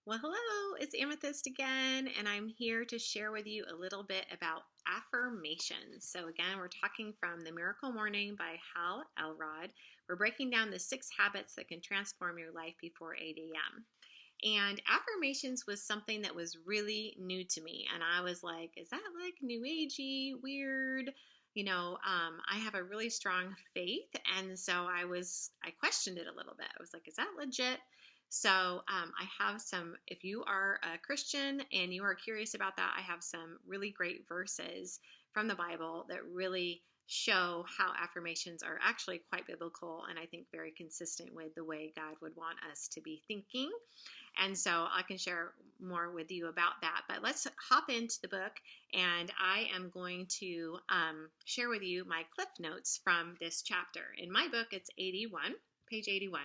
Well, hello, it's Amethyst again, and I'm here to share with you a little bit about affirmations. So, again, we're talking from The Miracle Morning by Hal Elrod. We're breaking down the 6 habits that can transform your life before 8 a.m. And affirmations was something that was really new to me. And I was like, is that like new agey, weird? I have a really strong faith. And so I questioned it a little bit. I was like, is that legit? So I have some, if you are a Christian and you are curious about that, I have some really great verses from the Bible that really show how affirmations are actually quite biblical and I think very consistent with the way God would want us to be thinking. And so I can share more with you about that. But let's hop into the book, and I am going to share with you my cliff notes from this chapter. In my book, it's 81, page 81.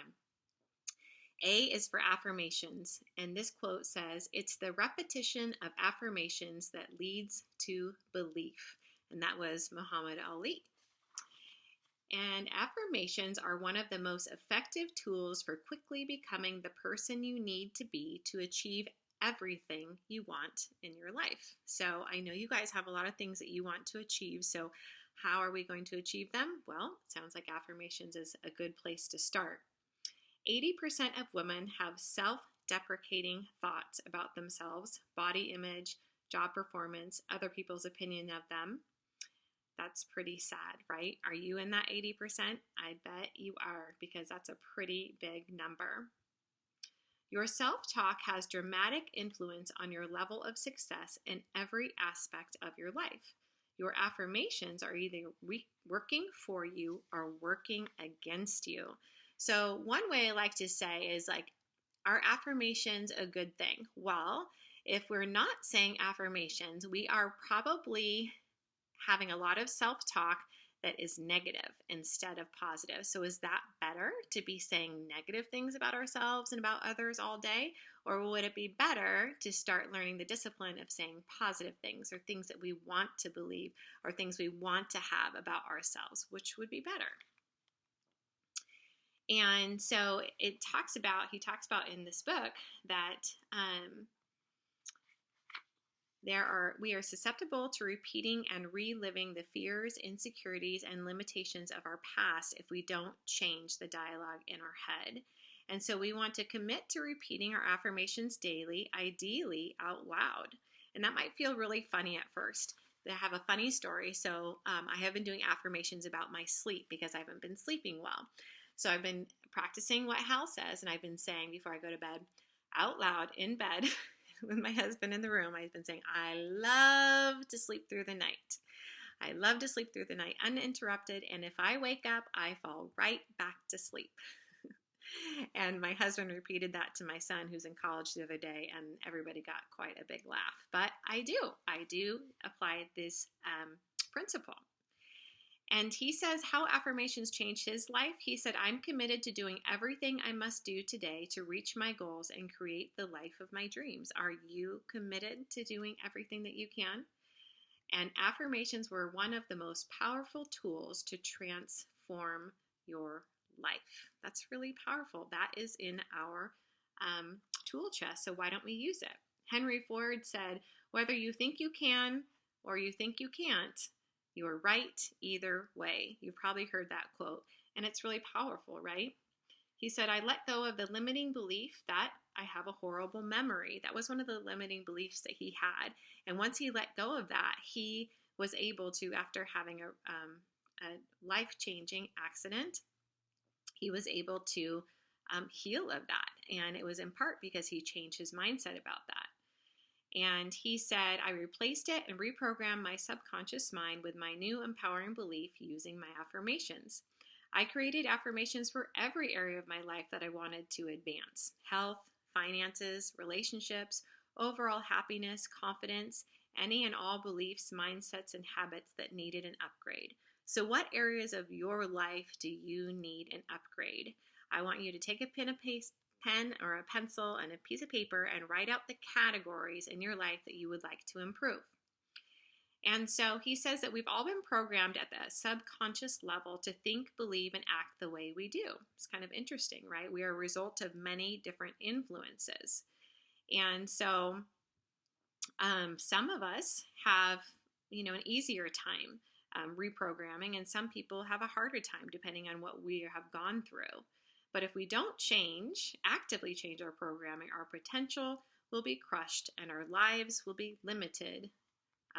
A is for affirmations, and this quote says, "It's the repetition of affirmations that leads to belief." And that was Muhammad Ali. And affirmations are one of the most effective tools for quickly becoming the person you need to be to achieve everything you want in your life. So I know you guys have a lot of things that you want to achieve. So how are we going to achieve them? Well, it sounds like affirmations is a good place to start. 80% of women have self-deprecating thoughts about themselves, body image, job performance, other people's opinion of them. That's pretty sad, right? Are you in that 80%? I bet you are, because that's a pretty big number. Your self-talk has dramatic influence on your level of success in every aspect of your life. Your affirmations are either working for you or working against you. So one way I like to say is like, are affirmations a good thing? Well, if we're not saying affirmations, we are probably having a lot of self-talk that is negative instead of positive. So is that better to be saying negative things about ourselves and about others all day? Or would it be better to start learning the discipline of saying positive things or things that we want to believe or things we want to have about ourselves? Which would be better? And so he talks about in this book that we are susceptible to repeating and reliving the fears, insecurities, and limitations of our past if we don't change the dialogue in our head. And so we want to commit to repeating our affirmations daily, ideally out loud. And that might feel really funny at first. I have a funny story. So I have been doing affirmations about my sleep because I haven't been sleeping well. So I've been practicing what Hal says, and I've been saying before I go to bed out loud in bed with my husband in the room, I've been saying, I love to sleep through the night. I love to sleep through the night uninterrupted, and if I wake up, I fall right back to sleep. And my husband repeated that to my son who's in college the other day, and everybody got quite a big laugh. But I do apply this principle. And he says how affirmations changed his life. He said, I'm committed to doing everything I must do today to reach my goals and create the life of my dreams. Are you committed to doing everything that you can? And affirmations were one of the most powerful tools to transform your life. That's really powerful. That is in our tool chest. So why don't we use it? Henry Ford said, whether you think you can or you think you can't, you're right either way. You've probably heard that quote, and it's really powerful, right? He said, I let go of the limiting belief that I have a horrible memory. That was one of the limiting beliefs that he had. And once he let go of that, he was able to, after having a life-changing accident, he was able to heal of that. And it was in part because he changed his mindset about that. And he said, I replaced it and reprogrammed my subconscious mind with my new empowering belief using my affirmations. I created affirmations for every area of my life that I wanted to advance: health, finances, relationships, overall happiness, confidence, any and all beliefs, mindsets, and habits that needed an upgrade. So what areas of your life do you need an upgrade? I want you to take a pen or a pencil and a piece of paper and write out the categories in your life that you would like to improve. And so he says that we've all been programmed at the subconscious level to think, believe, and act the way we do. It's kind of interesting, right? We are a result of many different influences. And so some of us have, an easier time reprogramming, and some people have a harder time depending on what we have gone through. But if we don't actively change our programming, our potential will be crushed and our lives will be limited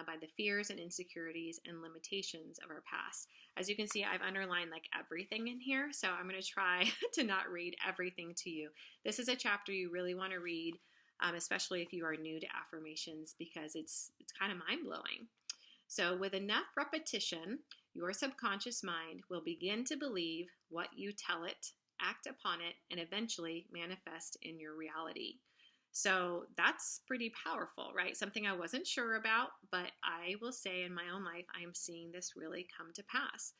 by the fears and insecurities and limitations of our past. As you can see, I've underlined like everything in here, so I'm going to try to not read everything to you. This is a chapter you really want to read, especially if you are new to affirmations, because it's kind of mind-blowing. So with enough repetition, your subconscious mind will begin to believe what you tell it, act upon it, and eventually manifest in your reality. So that's pretty powerful, right? Something I wasn't sure about, but I will say in my own life, I am seeing this really come to pass.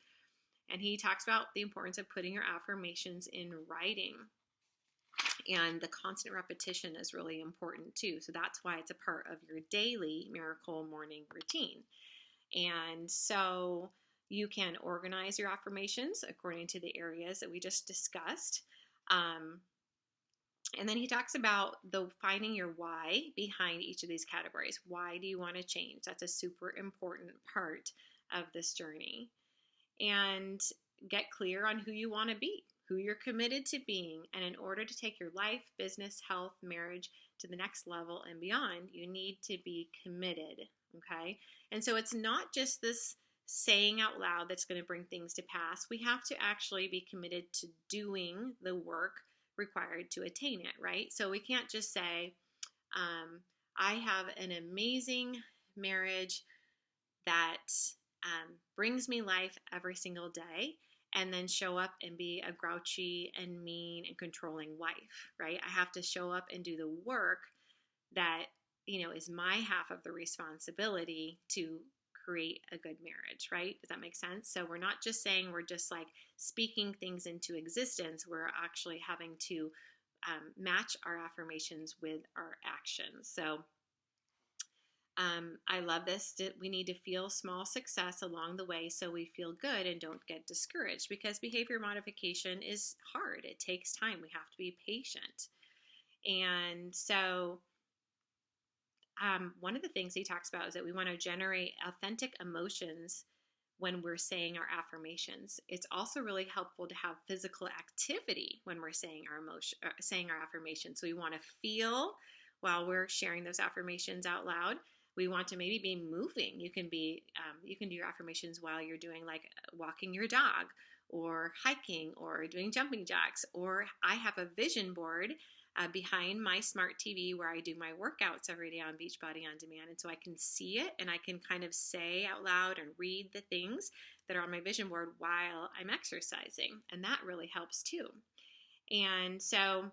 And he talks about the importance of putting your affirmations in writing. And the constant repetition is really important too. So that's why it's a part of your daily miracle morning routine. And so you can organize your affirmations according to the areas that we just discussed. And then he talks about finding your why behind each of these categories. Why do you want to change? That's a super important part of this journey. And get clear on who you want to be, who you're committed to being. And in order to take your life, business, health, marriage to the next level and beyond, you need to be committed, okay? And so it's not just this saying out loud that's going to bring things to pass. We have to actually be committed to doing the work required to attain it, right? So we can't just say, I have an amazing marriage that brings me life every single day, and then show up and be a grouchy and mean and controlling wife, right? I have to show up and do the work that, is my half of the responsibility to create a good marriage, right? Does that make sense? So we're not just saying, we're just like speaking things into existence. We're actually having to match our affirmations with our actions. So I love this. We need to feel small success along the way so we feel good and don't get discouraged, because behavior modification is hard. It takes time. We have to be patient. And so one of the things he talks about is that we want to generate authentic emotions when we're saying our affirmations. It's also really helpful to have physical activity when we're saying our affirmations. So we want to feel while we're sharing those affirmations out loud. We want to maybe be moving. You can do your affirmations while you're doing like walking your dog or hiking or doing jumping jacks. Or I have a vision board behind my smart TV where I do my workouts every day on Beachbody On Demand. And so I can see it and I can kind of say out loud and read the things that are on my vision board while I'm exercising. And that really helps too. And so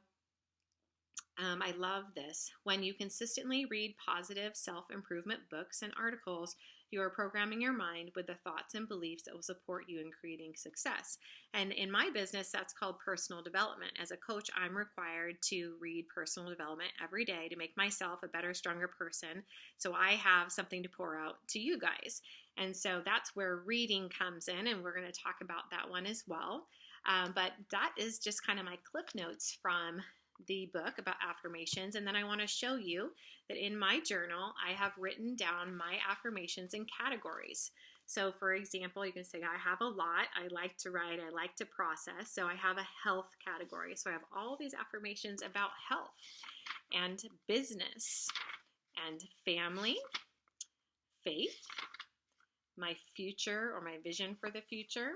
I love this. When you consistently read positive self-improvement books and articles, you are programming your mind with the thoughts and beliefs that will support you in creating success. And in my business, that's called personal development. As a coach, I'm required to read personal development every day to make myself a better, stronger person. So I have something to pour out to you guys. And so that's where reading comes in, and we're going to talk about that one as well. But that is just kind of my clip notes from the book about affirmations. And then I want to show you that in my journal, I have written down my affirmations in categories. So for example, you can say, I have a lot. I like to write. I like to process. So I have a health category. So I have all these affirmations about health and business and family, faith, my future or my vision for the future.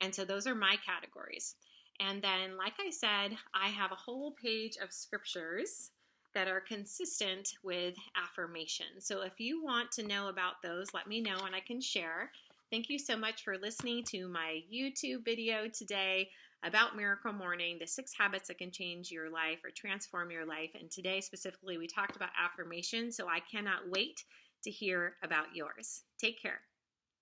And so those are my categories. And then, like I said, I have a whole page of scriptures that are consistent with affirmations. So if you want to know about those, let me know and I can share. Thank you so much for listening to my YouTube video today about Miracle Morning, the 6 habits that can change your life or transform your life. And today specifically, we talked about affirmations, so I cannot wait to hear about yours. Take care.